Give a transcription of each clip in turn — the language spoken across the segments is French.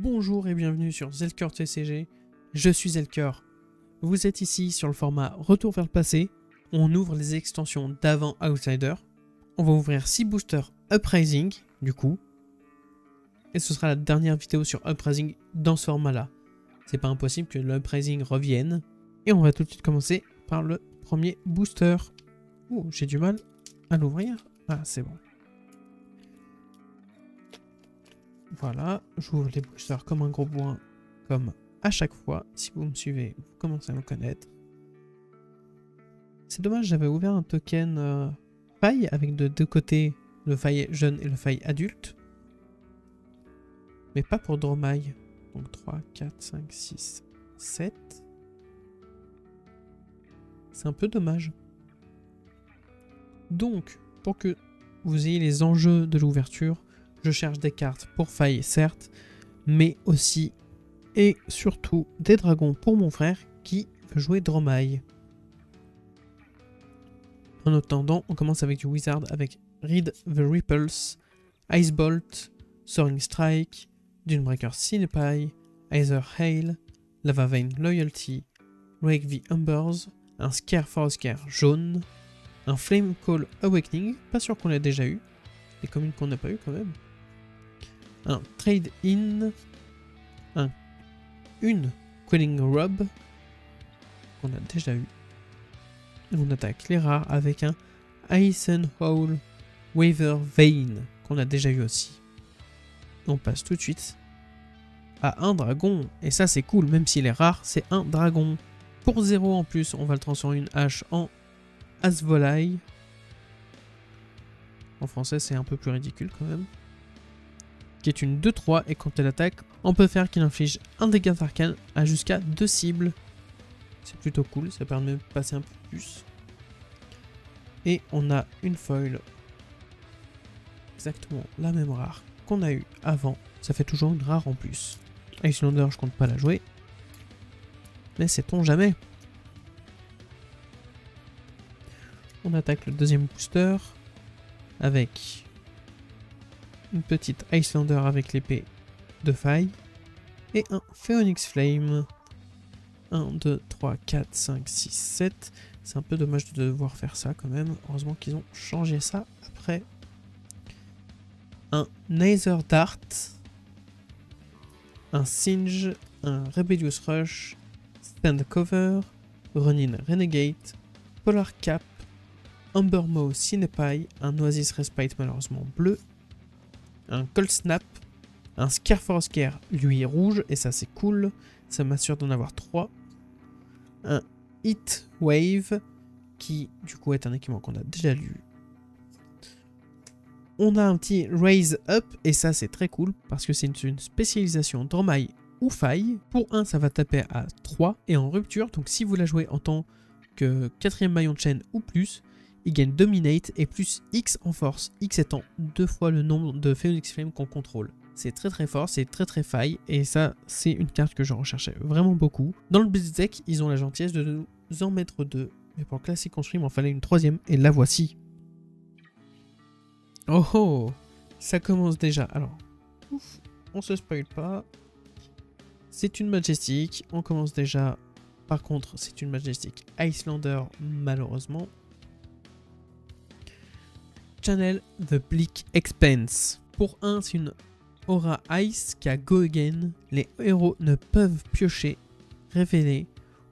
Bonjour et bienvenue sur Zelker TCG, je suis Zelker. Vous êtes ici sur le format Retour vers le passé, on ouvre les extensions d'avant Outsider, on va ouvrir 6 boosters Uprising du coup, et ce sera la dernière vidéo sur Uprising dans ce format là. C'est pas impossible que le Uprising revienne, et on va tout de suite commencer par le premier booster. Oh, j'ai du mal à l'ouvrir, ah c'est bon. Voilà, j'ouvre les boosters comme un gros bourrin, comme à chaque fois. Si vous me suivez, vous commencez à me connaître. C'est dommage, j'avais ouvert un token faille avec de deux côtés le faille jeune et le faille adulte. Mais pas pour Dromai. Donc 3, 4, 5, 6, 7. C'est un peu dommage. Donc, pour que vous ayez les enjeux de l'ouverture, je cherche des cartes pour faille, certes, mais aussi et surtout des dragons pour mon frère qui veut jouer Dromai. En attendant, on commence avec du Wizard avec Read the Ripples, Ice Bolt, Soaring Strike, Dunebreaker Cinepai, Aether Hail, Lava Vein Loyalty, Wake the Embers, un Scare for a Scare jaune, un Flame Call Awakening, pas sûr qu'on l'a déjà eu, des communes qu'on n'a pas eu quand même. Un Trade In, une Quelling Rob, qu'on a déjà eu. Et on attaque les rares avec un Eisenhowl Waver Vein, qu'on a déjà eu aussi. On passe tout de suite à un dragon, et ça c'est cool, même s'il est rare, c'est un dragon. Pour 0 en plus, on va le transformer une hache en Asvolai. En français c'est un peu plus ridicule quand même. Qui est une 2-3 et quand elle attaque, on peut faire qu'il inflige un dégât d'arcane à jusqu'à 2 cibles. C'est plutôt cool, ça permet de passer un peu plus. Et on a une foil, exactement la même rare qu'on a eu avant. Ça fait toujours une rare en plus. Icelander, je compte pas la jouer. Mais sait-on jamais. On attaque le deuxième booster avec une petite Icelander avec l'épée de faille et un Phoenix Flame. 1, 2, 3, 4, 5, 6, 7. C'est un peu dommage de devoir faire ça quand même. Heureusement qu'ils ont changé ça après. Un Nether Dart. Un Singe. Un Rebellious Rush. Stand Cover. Ronin Renegade. Polar Cap. Umbermaw Cinepai. Un Oasis Respite malheureusement bleu. Un Cold Snap, un Scare for a Scare, lui rouge, et ça c'est cool, ça m'assure d'en avoir 3. Un Heat Wave, qui du coup est un équipement qu'on a déjà lu. On a un petit Raise Up, et ça c'est très cool, parce que c'est une spécialisation Dromai ou faille. Pour 1, ça va taper à 3, et en rupture, donc si vous la jouez en tant que 4ème maillon de chaîne ou plus, il gagne Dominate et plus X en force, X étant 2 fois le nombre de Phoenix Flame qu'on contrôle. C'est très très fort, c'est très très faille, et ça c'est une carte que je recherchais vraiment beaucoup. Dans le Blitz deck, ils ont la gentillesse de nous en mettre 2, mais pour le classique construit, il m'en fallait une 3ème, et la voici. Oh oh, ça commence déjà, alors, ouf, on se spoil pas. C'est une Majestic, on commence déjà, par contre c'est une Majestic Icelander malheureusement. Channel the Bleak Expanse. Pour 1, c'est une Aura Ice qui a Go Again. Les héros ne peuvent piocher, révéler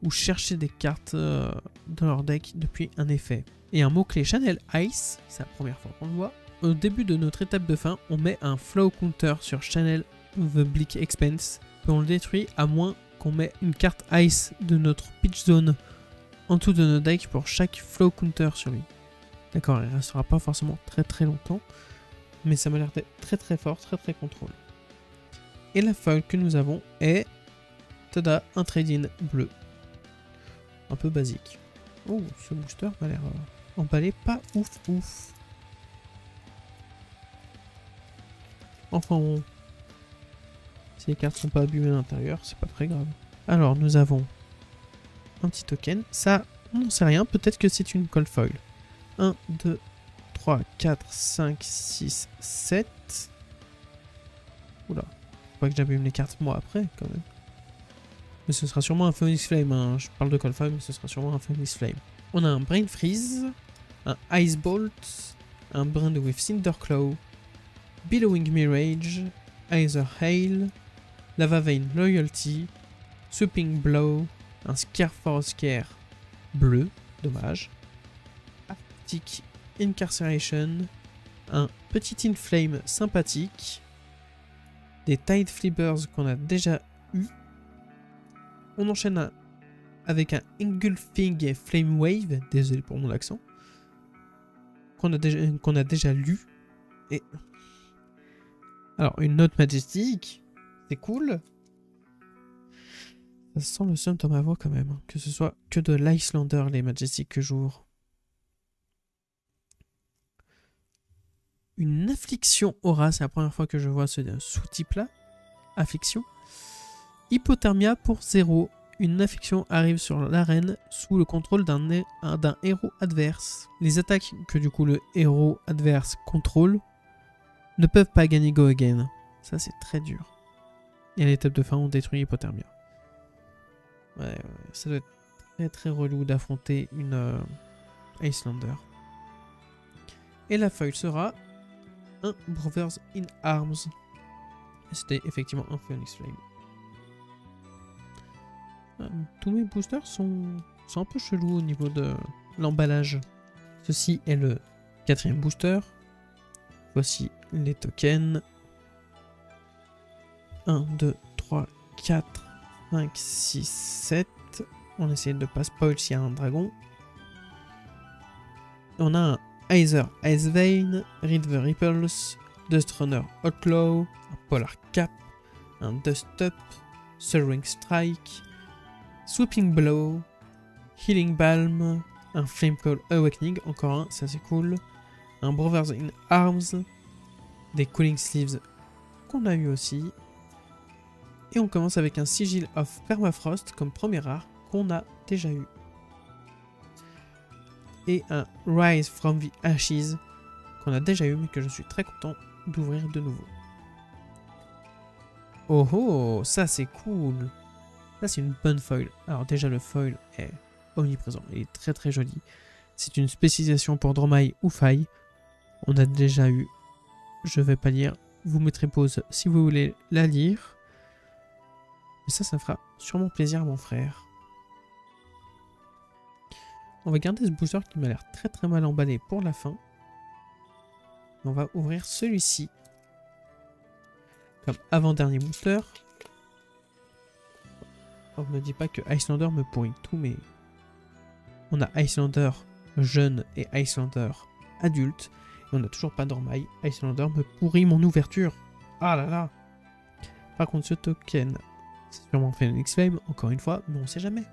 ou chercher des cartes dans leur deck depuis un effet. Et un mot-clé Channel Ice, c'est la première fois qu'on le voit. Au début de notre étape de fin, on met un Flow Counter sur Channel the Bleak Expanse. Et on le détruit à moins qu'on met une carte Ice de notre Pitch Zone en dessous de notre deck pour chaque Flow Counter sur lui. D'accord, il ne restera pas forcément très très longtemps, mais ça m'a l'air d'être très très fort, très très contrôle. Et la foil que nous avons est, tada, un trade-in bleu. Un peu basique. Oh, ce booster m'a l'air emballé, pas ouf ouf. Enfin bon, si les cartes sont pas abîmées à l'intérieur, c'est pas très grave. Alors nous avons un petit token, ça on n'en sait rien, peut-être que c'est une cold foil. 1, 2, 3, 4, 5, 6, 7. Oula. Pas que j'abîme les cartes moi après, quand même. Mais ce sera sûrement un Phoenix Flame. Hein. Je parle de Coldfoil, mais ce sera sûrement un Phoenix Flame. On a un Brain Freeze, un Ice Bolt, un Brand with Cinderclaw, Billowing Mirage, Either Hail, Lava Vein Loyalty, Sweeping Blow, un Scare for Scare bleu, dommage, Arctic Incarceration, un petit Inflame sympathique, des Tide Flippers qu'on a déjà eu. On enchaîne avec un Engulfing Flame Wave, désolé pour mon accent, qu'on a déjà lu. Et alors, une note majestique, c'est cool. Ça sent le seum dans ma voix quand même, hein, que ce soit que de l'Icelander, les Majestic que j'ouvre. Une affliction aura, c'est la première fois que je vois ce sous-type-là. Affliction. Hypothermia pour 0. Une affliction arrive sur l'arène sous le contrôle d'un héros adverse. Les attaques que du coup le héros adverse contrôle ne peuvent pas gagner Go Again. Ça c'est très dur. Et à l'étape de fin on détruit Hypothermia. Ouais, ça doit être très très relou d'affronter une Icelander. Et la feuille sera un Brothers in Arms. C'était effectivement un Phoenix Flame. Tous mes boosters sont un peu chelous au niveau de l'emballage. Ceci est le 4e booster. Voici les tokens. 1, 2, 3, 4, 5, 6, 7. On essaie de ne pas spoil s'il y a un dragon. On a un Either Ice Vein, Read the Ripples, Dustrunner Outlaw, un Polar Cap, un Dust Up, Soaring Strike, Sweeping Blow, Healing Balm, un Flamecall Awakening, encore un, ça c'est cool, un Brothers in Arms, des Cooling Sleeves qu'on a eu aussi, et on commence avec un Sigil of Permafrost comme premier rare qu'on a déjà eu, et un Rise from the Ashes qu'on a déjà eu mais que je suis très content d'ouvrir de nouveau. Oh oh, ça c'est cool! Là, c'est une bonne foil. Alors déjà, le foil est omniprésent. Il est très très joli. C'est une spécialisation pour Dromai ou Faille. On a déjà eu. Je vais pas lire. Vous mettrez pause si vous voulez la lire. Mais ça fera sûrement plaisir à mon frère. On va garder ce booster qui m'a l'air très très mal emballé pour la fin. On va ouvrir celui-ci. Comme avant-dernier booster. On ne me dit pas que Icelander me pourrit tout, mais on a Icelander jeune et Icelander adulte. Et on n'a toujours pas Dormail. Icelander me pourrit mon ouverture. Ah là là. Par contre, ce token, c'est sûrement Phoenix Flame, encore une fois, mais on sait jamais.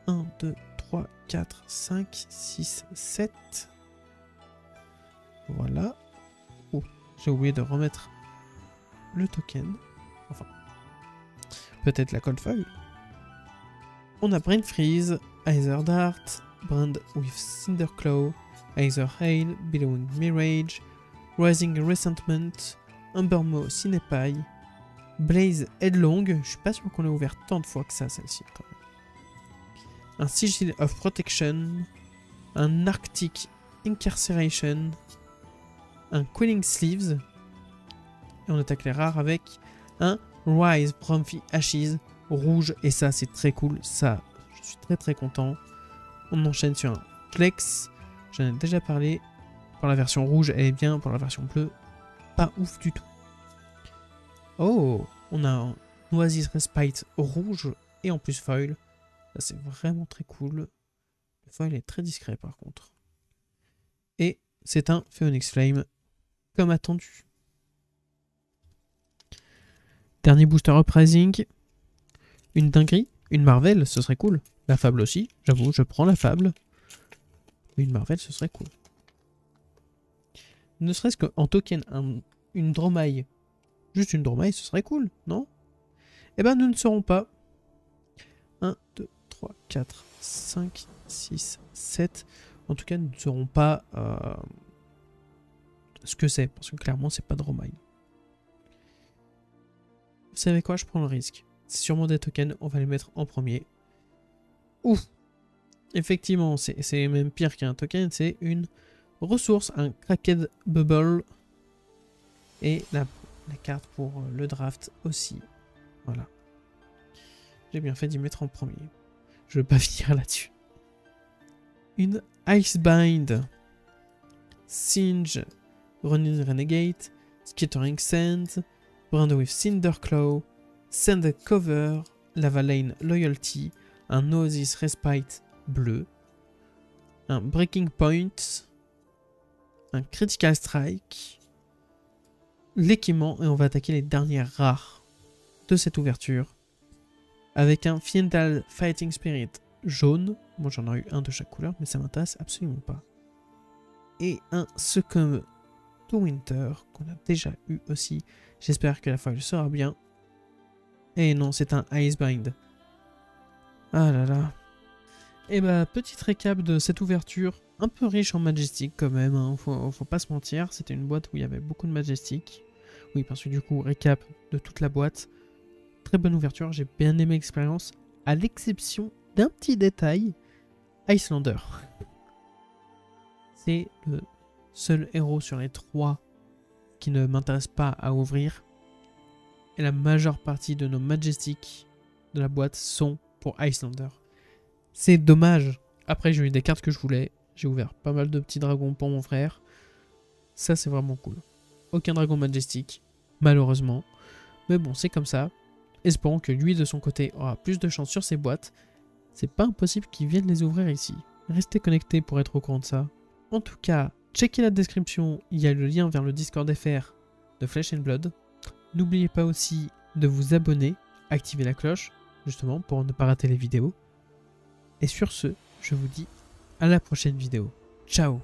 1, 2, 3, 4, 5, 6, 7. Voilà. Oh, j'ai oublié de remettre le token. Enfin, peut-être la Coldfoil. On a Brain Freeze, Either Dart, Brand with Cinderclaw, Either Hail, Billowing Mirage, Rising Resentment, Umbermo Cinepai, Blaze Headlong, je suis pas sûr qu'on l'ait ouvert tant de fois que ça, celle-ci quand même. Un Sigil of Protection, un Arctic Incarceration, un Cooling Sleeves, et on attaque les rares avec un Rise from the Ashes rouge, et ça c'est très cool, ça je suis très très content. On enchaîne sur un Flex, j'en ai déjà parlé, pour la version rouge elle est bien, pour la version bleue pas ouf du tout. Oh, on a un Oasis Respite rouge et en plus foil, ça c'est vraiment très cool. Le foil est très discret par contre, et c'est un Phoenix Flame comme attendu. Dernier booster uprising. Une dinguerie, une Marvel, ce serait cool. La Fable aussi, j'avoue, je prends la Fable. Une Marvel, ce serait cool. Ne serait-ce qu'en token, une Dromai. Juste une Dromai, ce serait cool, non? Eh ben, nous ne serons pas. 1, 2, 3, 4, 5, 6, 7. En tout cas, nous ne saurons pas ce que c'est. Parce que clairement, c'est pas Dromai. savez quoi, je prends le risque. C'est sûrement des tokens, on va les mettre en premier. Ouf. Effectivement, c'est même pire qu'un token, c'est une ressource, un Cracked Bubble. Et la carte pour le draft aussi. Voilà. J'ai bien fait d'y mettre en premier. Je ne veux pas finir là-dessus. Une Icebind. Singe. Running Renegade. Skittering Sand. Brand with Cinderclaw. Sand Cover. Lava Lane Loyalty. Un Oasis Respite bleu. Un Breaking Point. Un Critical Strike. L'équipement. Et on va attaquer les dernières rares de cette ouverture. Avec un Fiendal Fighting Spirit jaune. Moi j'en ai eu un de chaque couleur, mais ça m'intéresse absolument pas. Et un Succumb to Winter, qu'on a déjà eu aussi. J'espère que la foil sera bien. Et non, c'est un Icebind. Ah là là. Et bah, petite récap de cette ouverture. Un peu riche en Majestic quand même, hein. Faut pas se mentir. C'était une boîte où il y avait beaucoup de Majestic. Oui, parce que du coup, récap de toute la boîte. Très bonne ouverture, j'ai bien aimé l'expérience. À l'exception d'un petit détail. Iyslander. C'est le seul héros sur les 3 qui ne m'intéresse pas à ouvrir. Et la majeure partie de nos Majestic de la boîte sont pour Iyslander. C'est dommage. Après, j'ai eu des cartes que je voulais. J'ai ouvert pas mal de petits dragons pour mon frère. Ça, c'est vraiment cool. Aucun dragon Majestic, malheureusement. Mais bon, c'est comme ça. Espérons que lui, de son côté, aura plus de chance sur ses boîtes. C'est pas impossible qu'il vienne les ouvrir ici. Restez connectés pour être au courant de ça. En tout cas, checkez la description, il y a le lien vers le Discord FR de Flesh and Blood. N'oubliez pas aussi de vous abonner, activer la cloche, justement, pour ne pas rater les vidéos. Et sur ce, je vous dis à la prochaine vidéo. Ciao!